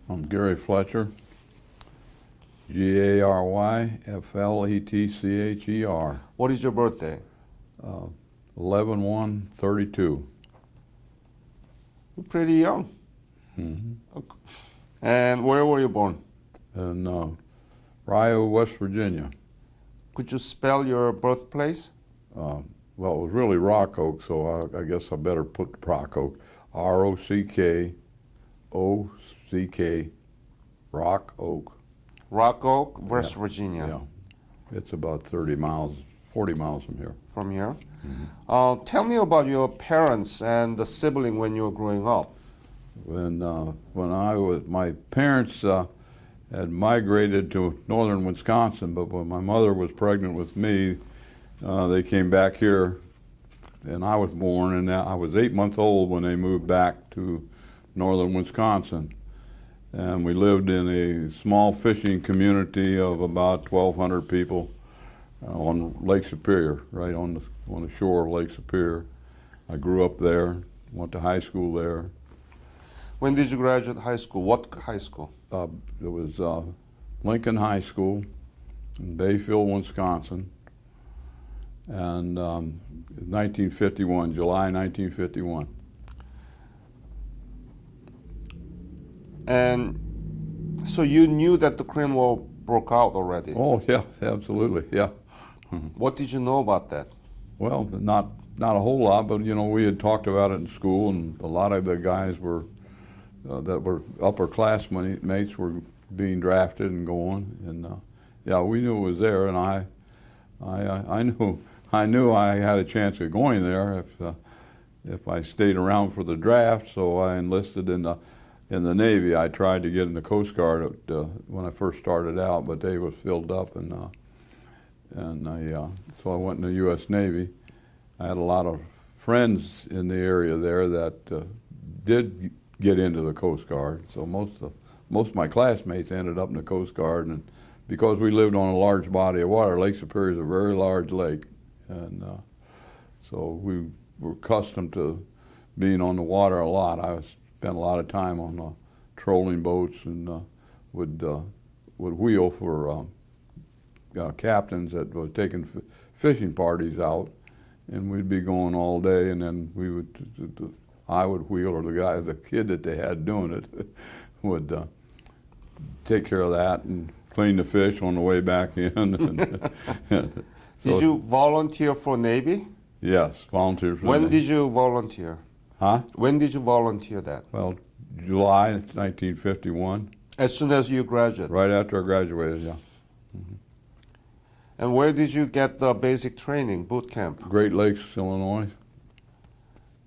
I'm Gary Fletcher, Garyfletcher. What is your birthday? 11/1/32. You're pretty young. Okay. And where were you born? In Rio, West Virginia. Could you spell your birthplace? Well, it was really Rock Oak, so I guess I better put Rock Oak. ROCKOCK, Rock Oak. Rock Oak, West Yeah. Virginia. Yeah, it's about 30 miles, 40 miles from here. From here. Tell me about your parents and the sibling when you were growing up. My parents had migrated to northern Wisconsin, but when my mother was pregnant with me, they came back here, and I was born, and I was 8 months old when they moved back to northern Wisconsin. And we lived in a small fishing community of about 1,200 people on Lake Superior, right on the shore of Lake Superior. I grew up there, went to high school there. When did you graduate high school? What high school? It was Lincoln High School in Bayfield, Wisconsin, and 1951, July 1951. And so you knew that the Quinn War broke out already. Oh yeah, absolutely, yeah. What did you know about that? Well, not a whole lot, but we had talked about it in school, and a lot of the guys that were upper classmates were being drafted and going, and yeah, we knew it was there, and I knew I had a chance of going there if I stayed around for the draft. So I enlisted in the Navy. I tried to get in the Coast Guard when I first started out, but they was filled up, so I went in the U.S. Navy. I had a lot of friends in the area there that did get into the Coast Guard. So most of my classmates ended up in the Coast Guard, and because we lived on a large body of water, Lake Superior is a very large lake, and so we were accustomed to being on the water a lot. I spent a lot of time on trolling boats, and would wheel for captains that were taking fishing parties out, and we'd be going all day, and then I would wheel, or the kid that they had doing it would take care of that and clean the fish on the way back in. So, did you volunteer for Navy? yes, volunteer for the When Navy. did you volunteer? Huh? When did you volunteer that? Well, July 1951, As soon as you graduated. right after I graduated, yeah. And where did you get the basic training, boot camp? Great Lakes, Illinois.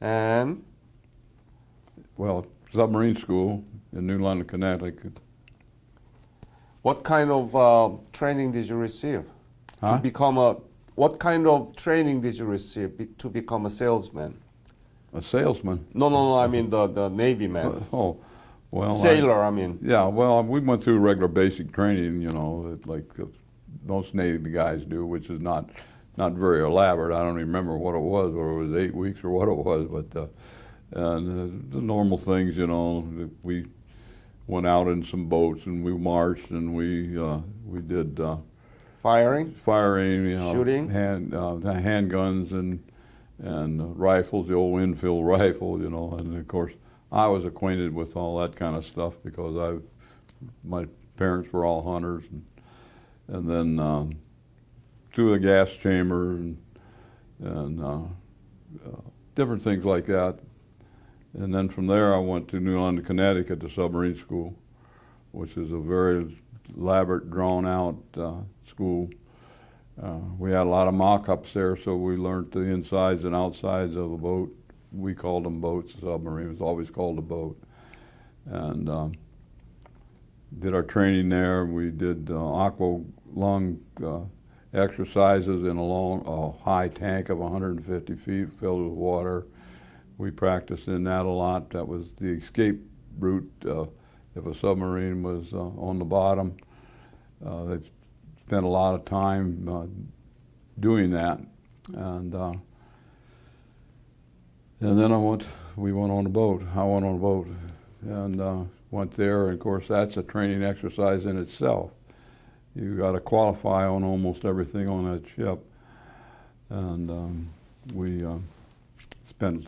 And Well, submarine school in New London, Connecticut. what kind of training did you receive Huh? to become what kind of training did you receive to become a salesman? A salesman. No, I mean the Navy man. Oh, well. Sailor, I mean. Yeah, well, we went through regular basic training, like most Navy guys do, which is not very elaborate. I don't even remember what it was, whether it was 8 weeks or what it was, but the normal things, that we went out in some boats and we marched and we did Firing? firing, Shooting? handguns and rifles, the old infield rifle, and of course I was acquainted with all that kind of stuff because my parents were all hunters, and then through the gas chamber and different things like that. And then from there I went to New London, Connecticut, to submarine school, which is a very elaborate, drawn-out school. We had a lot of mock-ups there, so we learned the insides and outsides of a boat. We called them boats. A submarine was always called a boat. And did our training there. We did aqua lung exercises in a high tank of 150 feet filled with water. We practiced in that a lot. That was the escape route if a submarine was on the bottom. They spent a lot of time doing that, and then we went on a boat. I went on a boat, and went there, and of course that's a training exercise in itself. You got to qualify on almost everything on that ship, and we spent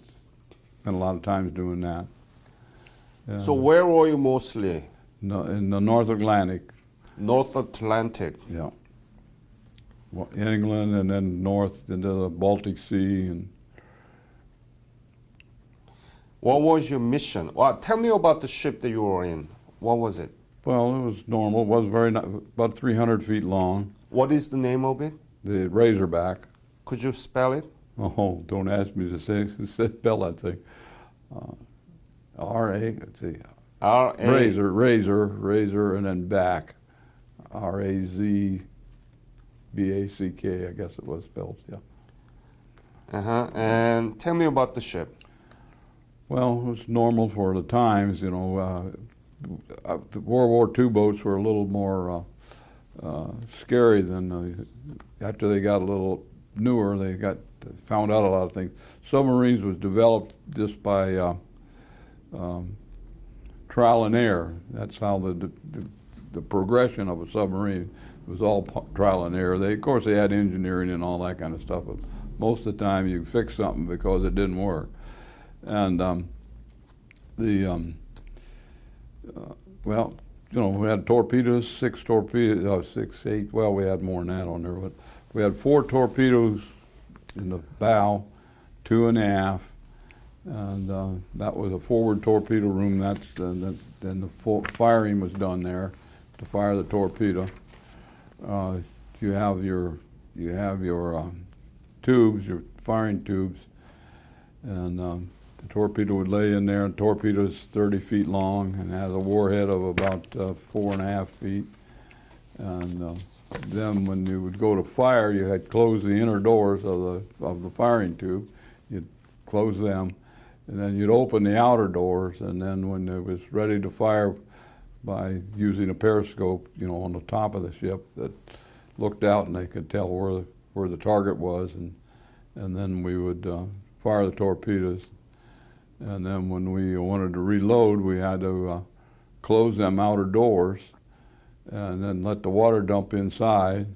a lot of times doing that. So where were you mostly? No, in the North Atlantic. North Atlantic. Yeah. Well, England, and then north into the Baltic Sea, and What was your mission? Well, tell me about the ship that you were in. What was it? well, it was normal. It was about 300 feet long. What is the name of it? The Razorback. Could you spell it? Oh, don't ask me to spell that thing. Let's see. R-A. Razor, and then back. Razback, I guess it was spelled, yeah. Uh-huh. And tell me about the ship. Well, it was normal for the times, you know. The World War II boats were a little more scary than after they got a little newer. They found out a lot of things. Submarines was developed just by trial and error. That's how the progression of a submarine was all trial and error. Of course, they had engineering and all that kind of stuff, but most of the time you fix something because it didn't work. And well, you know, we had torpedoes, 6 torpedoes, 6, 8. Well, we had more than that on there, but we had 4 torpedoes in the bow, 2 in the aft, and that was a forward torpedo room. Then the firing was done there to fire the torpedo. You have your tubes, your firing tubes, and the torpedo would lay in there. And the torpedo's 30 feet long and has a warhead of about 4.5 feet. And then when you would go to fire, you had closed the inner doors of the firing tube. You'd close them, and then you'd open the outer doors. And then when it was ready to fire, by using a periscope, you know, on the top of the ship that looked out, and they could tell where the target was, and then we would fire the torpedoes. And then when we wanted to reload, we had to close them outer doors and then let the water dump inside,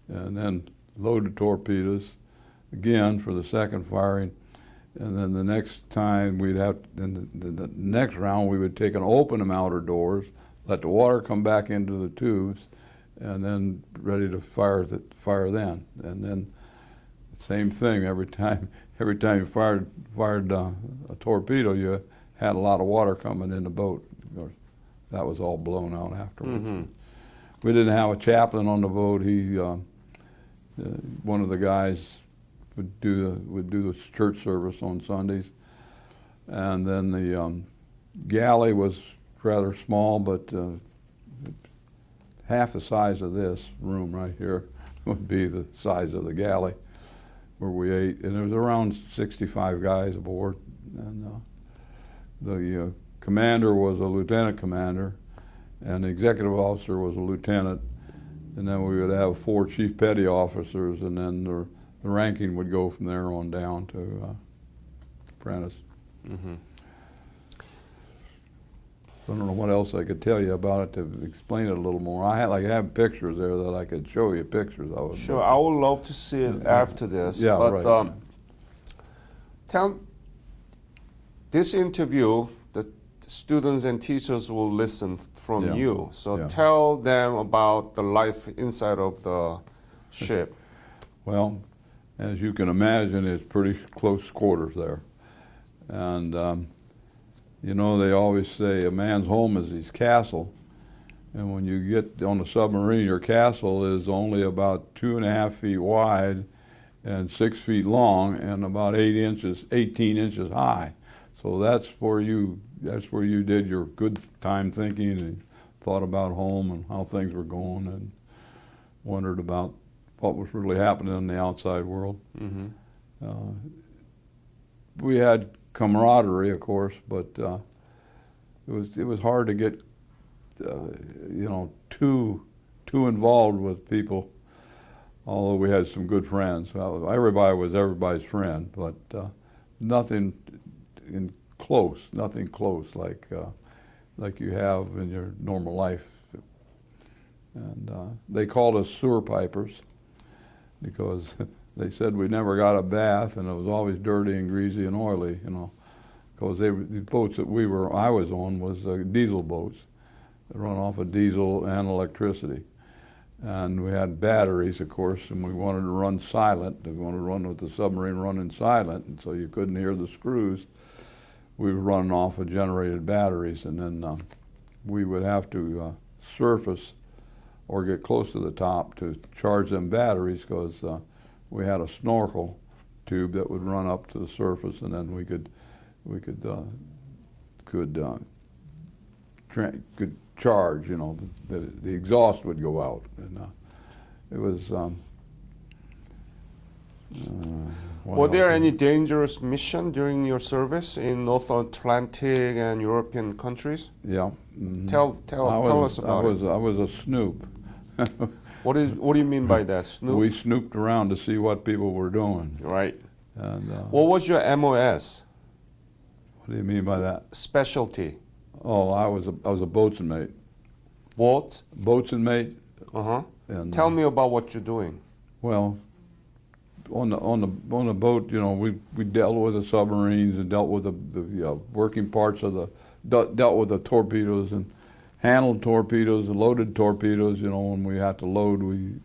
and then load the torpedoes again for the second firing. And then the next time the next round we would take and open them outer doors, let the water come back into the tubes, and then ready to fire then. And then same thing every time. Every time you fired a torpedo, you had a lot of water coming in the boat. Of course, that was all blown out afterwards. Mm-hmm. We didn't have a chaplain on the boat. He, one of the guys, would do the church service on Sundays, and then the galley was rather small, but half the size of this room right here would be the size of the galley where we ate, and there was around 65 guys aboard, and the commander was a lieutenant commander, and the executive officer was a lieutenant, and then we would have 4 chief petty officers, and then the ranking would go from there on down to apprentice. Mm-hmm. I don't know what else I could tell you about it to explain it a little more. I have pictures there that I could show you pictures of it. Sure, I would love to see it after this. Yeah, but, right. Tell this interview, the students and teachers will listen from you. So tell them about the life inside of the ship. Well, as you can imagine, it's pretty close quarters there. And you know, they always say a man's home is his castle. And when you get on a submarine, your castle is only about 2.5 feet wide and 6 feet long and about 18 inches high. So that's where you did your good time thinking and thought about home and how things were going and wondered about what was really happening in the outside world. Mm-hmm. We had camaraderie, of course, but it was hard to get you know, too involved with people. Although we had some good friends, everybody was everybody's friend, but nothing close like like you have in your normal life. And they called us sewer pipers because they said we never got a bath and it was always dirty and greasy and oily, you know. Because the boats that I was on was diesel boats that run off of diesel and electricity. And we had batteries, of course, and we wanted to run silent. We wanted to run with the submarine running silent, and so you couldn't hear the screws. We were running off of generated batteries, and then we would have to surface or get close to the top to charge them batteries, because we had a snorkel tube that would run up to the surface, and then we could charge. You know, the exhaust would go out, and it was. Were there any dangerous mission during your service in North Atlantic and European countries? Yeah. Mm-hmm. Tell us about it. I was a snoop. What do you mean by that, snoop? We snooped around to see what people were doing. Right. And what was your MOS? What do you mean by that? Specialty. Oh, I was a boatswain mate. What? Boatswain mate. And tell me about what you're doing. Well, on the boat, you know, we dealt with the submarines and dealt with the working parts of dealt with the torpedoes and handled torpedoes and loaded torpedoes. You know, when we had to load, we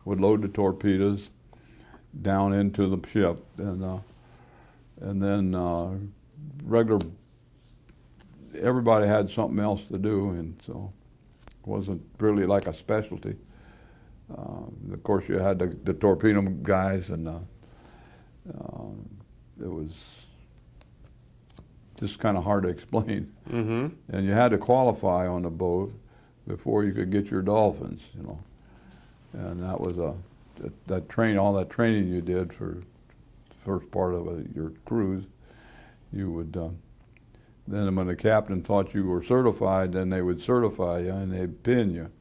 would load the torpedoes down into the ship, and then regular. Everybody had something else to do, and so it wasn't really like a specialty. Of course, you had the torpedo guys, and it was just kind of hard to explain. Mm-hmm. And you had to qualify on the boat before you could get your dolphins, you know. And that was all that training you did for the first part of your cruise. You would then when the captain thought you were certified, then they would certify you and they'd pin you.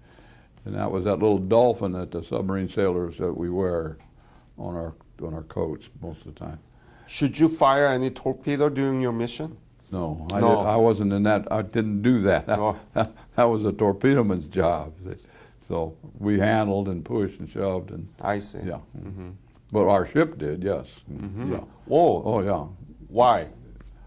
And that was that little dolphin that the submarine sailors that we wear on our coats most of the time. Should you fire any torpedo during your mission? No, I wasn't in that. I didn't do that. Oh. That was a torpedoman's job. So we handled and pushed and shoved and. I see. Yeah. Mm-hmm. But our ship did, yes. Mm-hmm. Yeah. Whoa. Oh yeah. Why?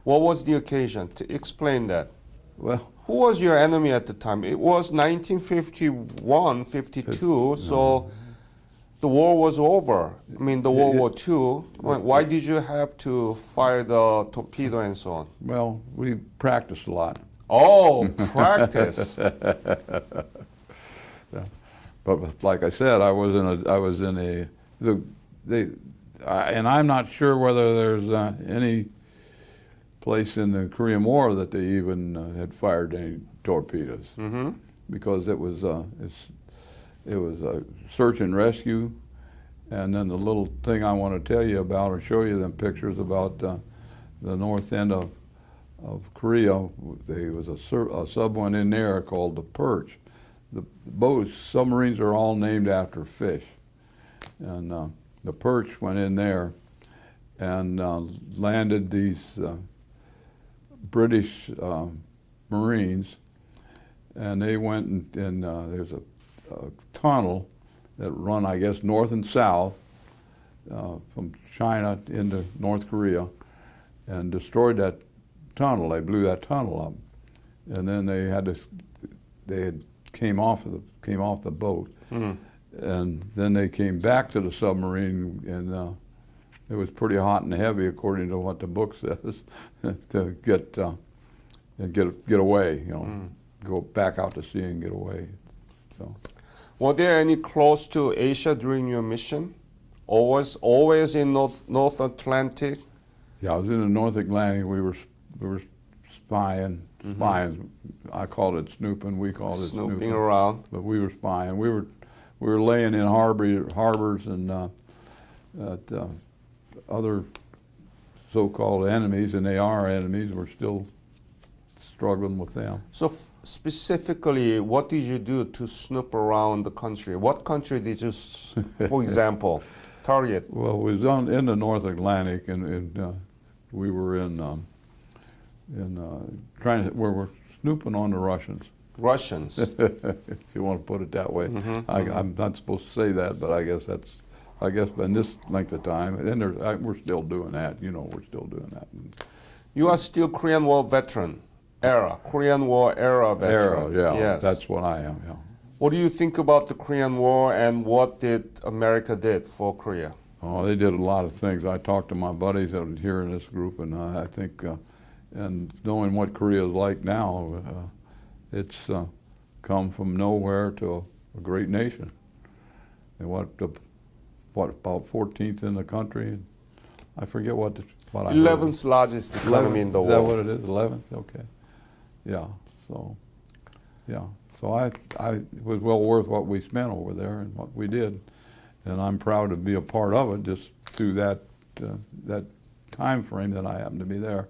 What was the occasion? To explain that. Well. Who was your enemy at the time? It was 1951, 52, so the war was over. I mean, the World War II. Why did you have to fire the torpedo and so on? Well, we practiced a lot. Oh, practice. Yeah. But like I said, and I'm not sure whether there's any place in the Korean War that they even had fired any torpedoes, Mm-hmm. because it was search and rescue. And then the little thing I want to tell you about or show you them pictures about the north end of Korea. There was a sub went in there called the Perch. The boats, submarines are all named after fish, and the Perch went in there and landed these British Marines, and they went and there's a tunnel that run, I guess, north and south from China into North Korea, and destroyed that tunnel. They blew that tunnel up, and then they came off the boat, and then they came back to the submarine, and it was pretty hot and heavy, according to what the book says, to get away. You know, go back out to sea and get away. So. Were there any close to Asia during your mission? Always in North Atlantic? Yeah, I was in the North Atlantic. We were spying. Spying. I called it snooping. We called it snooping around. But we were spying. We were laying in harbors and at other so-called enemies, and they are enemies. We're still struggling with them. So specifically, what did you do to snoop around the country? What country did you, for example, target? Well, we was in the North Atlantic, and we were in trying to, we were snooping on the Russians. Russians. If you want to put it that way. I'm not supposed to say that, but I guess in this length of time, and we're still doing that. You know, we're still doing that. You are still Korean War veteran era, Korean War era veteran. Yeah, Yes. that's what I am. Yeah. What do you think about the Korean War and what did America did for Korea? Oh, they did a lot of things. I talked to my buddies that were here in this group, and I think, and knowing what Korea is like now, it's come from nowhere to a great nation. And what about 14th in the country? I forget what I heard. 11th largest economy in the world. Is that what it is? 11th? Okay. Yeah. So, yeah. So it was well worth what we spent over there and what we did, and I'm proud to be a part of it just through that time frame that I happened to be there.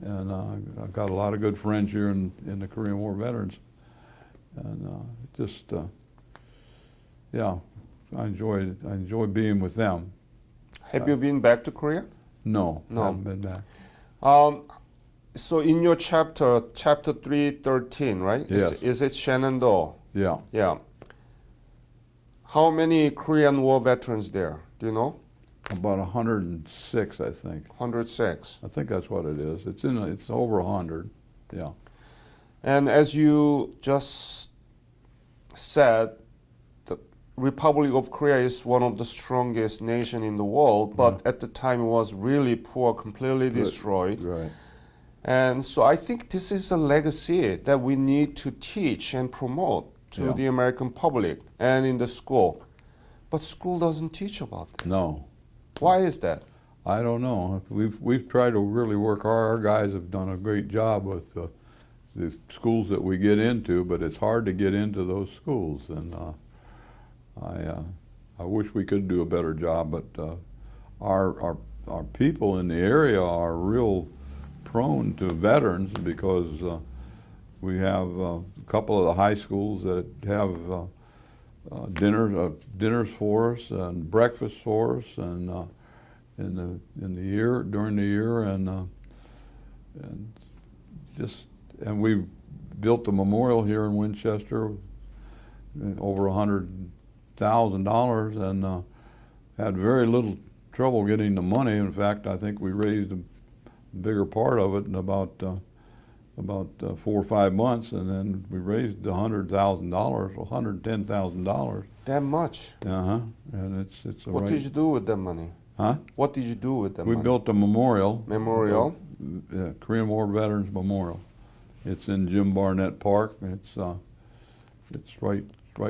And I've got a lot of good friends here in the Korean War veterans, and yeah, I enjoy being with them. Have you been back to Korea? No, No. I haven't been back. So in your chapter 313, right? Yes. Is it Shenandoah? Yeah. Yeah. How many Korean War veterans there? Do you know? About 106, I think. 106. I think that's what it is. It's over 100. Yeah. And as you just said, the Republic of Korea is one of the strongest nation in the world, but at the time it was really poor, completely destroyed. Right. And so I think this is a legacy that we need to teach and promote to the American public and in the school. But school doesn't teach about this. No. Why is that? I don't know. We've tried to really work hard. Our guys have done a great job with the schools that we get into, but it's hard to get into those schools. And I wish we could do a better job. But our people in the area are real prone to veterans because we have a couple of the high schools that have dinners for us and breakfast for us, and during the year, and we built a memorial here in Winchester, over $100,000, and had very little trouble getting the money. In fact, I think we raised a bigger part of it in about 4 or 5 months, and then we raised $100,000, $110,000. That much? And it's a What did you do with that money? Huh? What did you do with that We money? built a memorial. Memorial? Korean War Veterans Memorial. It's in Jim Barnett Park. It's right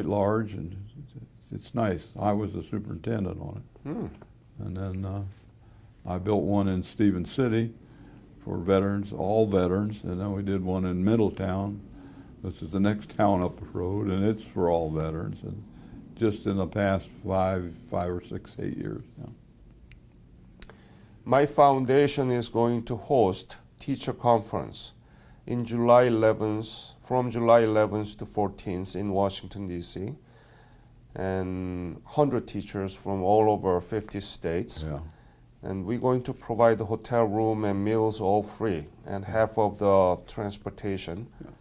large, and it's nice. I was the superintendent on it. And then I built one in Stevens City for veterans, all veterans, and then we did one in Middletown. This is the next town up the road, and it's for all veterans. And just in the past 5 or 6, 8 years. Yeah. My foundation is going to host teacher conference in July 11th, from July 11th to 14th in Washington, D.C. And 100 teachers from all over 50 states. Yeah. And we're going to provide the hotel room and meals all free and half of the transportation. Yeah.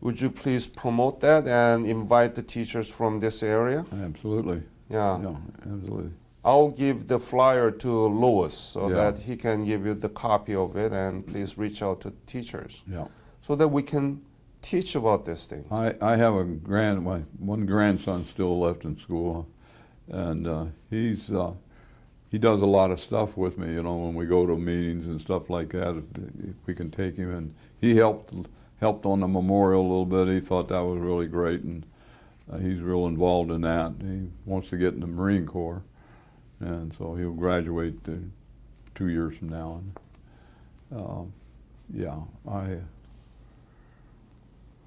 Would you please promote that and invite the teachers from this area? Absolutely. Yeah. Yeah, absolutely. I'll give the flyer to Louis so Yeah. that he can give you the copy of it, and please reach out to teachers Yeah. so that we can teach about this thing. I have one grandson still left in school, and he does a lot of stuff with me, you know, when we go to meetings and stuff like that, if we can take him. And he helped on the memorial a little bit. He thought that was really great, and he's real involved in that. He wants to get in the Marine Corps, and so he'll graduate 2 years from now. And,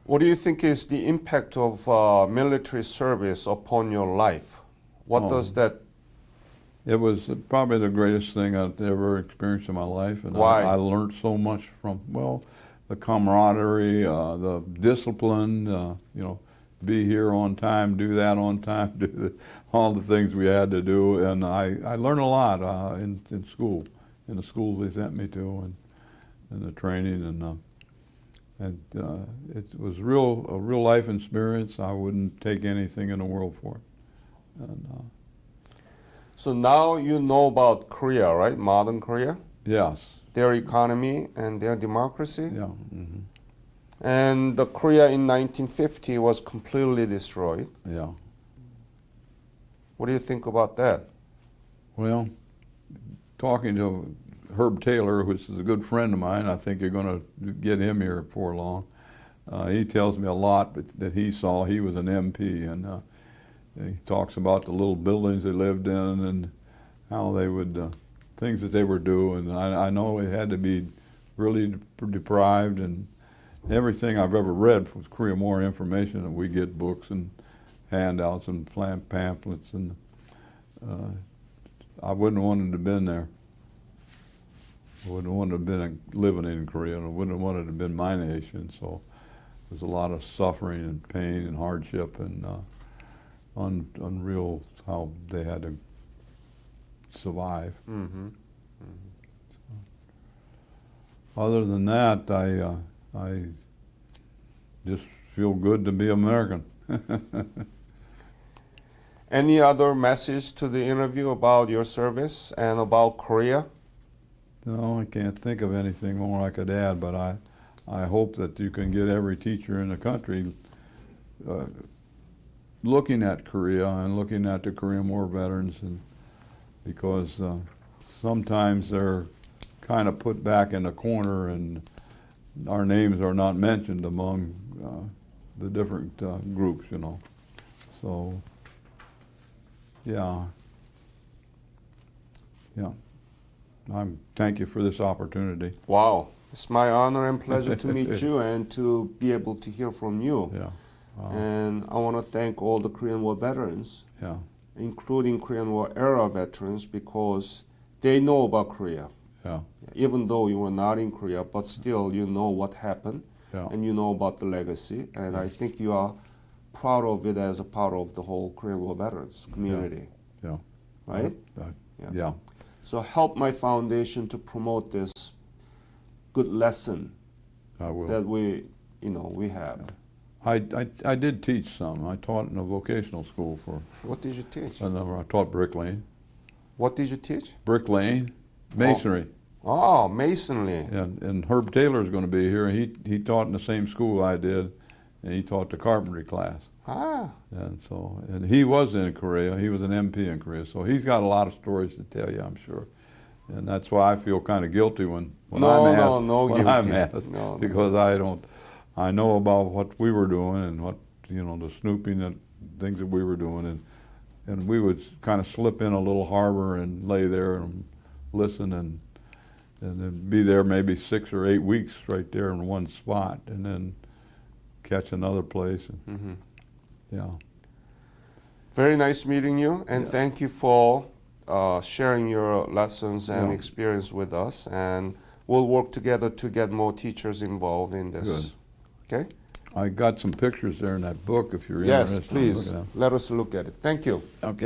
What do you think is the impact of military service upon your life? What does that? It was probably the greatest thing I've ever experienced in my life, and Why? I learned so much from, the camaraderie, the discipline, be here on time, do that on time, all the things we had to do, and I learned a lot in school, in the schools they sent me to, and the training, And it was a real life experience. I wouldn't take anything in the world for it. And, So now you know about Korea, right? Modern Korea, yes. their economy and their democracy. Yeah. Mm-hmm. And the Korea in 1950 was completely destroyed. Yeah. What do you think about that? Well, talking to Herb Taylor, which is a good friend of mine, I think you're going to get him here before long. He tells me a lot that he saw. He was an MP, and he talks about the little buildings they lived in and how they would, things that they were doing. I know it had to be really deprived, and everything I've ever read was Korean War information, and we get books and handouts and pamphlets, and I wouldn't want to have been there. I wouldn't want to have been living in Korea, and I wouldn't have wanted to have been my nation. So there's a lot of suffering and pain and hardship, and unreal how they had to survive. Mm-hmm. So, other than that, I just feel good to be American. Any other message to the interview about your service and about Korea? No, I can't think of anything more I could add, but I hope that you can get every teacher in the country looking at Korea and looking at the Korean War veterans, and because sometimes they're kind of put back in a corner and our names are not mentioned among the different groups, you know. So, yeah. Thank you for this opportunity. Wow. It's my honor and pleasure to meet you and to be able to hear from you. Yeah. And I want to thank all the Korean War veterans, Yeah. including Korean War era veterans, because they know about Korea. Yeah. Even though you were not in Korea, but still you know what happened, Yeah. and you know about the legacy. And I think you are proud of it as a part of the whole Korean War veterans community. Yeah. Right? Yeah. So help my foundation to promote this good lesson I will. that we have. I did teach some. I taught in a vocational school What did you teach? and I taught bricklaying. What did you teach? Bricklaying, masonry. Oh, masonry. And Herb Taylor is going to be here. He taught in the same school I did, and he taught the carpentry class. Ah. And he was in Korea. He was an MP in Korea, so he's got a lot of stories to tell you, I'm sure. And that's why I feel kind of guilty when I'm asked, No, because I know about what we were doing and what, the snooping and things that we were doing, and we would kind of slip in a little harbor and lay there and listen and then be there maybe 6 or 8 weeks right there in one spot, and then catch another place. And, yeah. Very nice meeting you, and thank you for sharing your lessons and experience with us. And we'll work together to get more teachers involved in this. Good. Okay? I got some pictures there in that book if you're Yes, interested. please. Let us look at it. Thank you. Okay.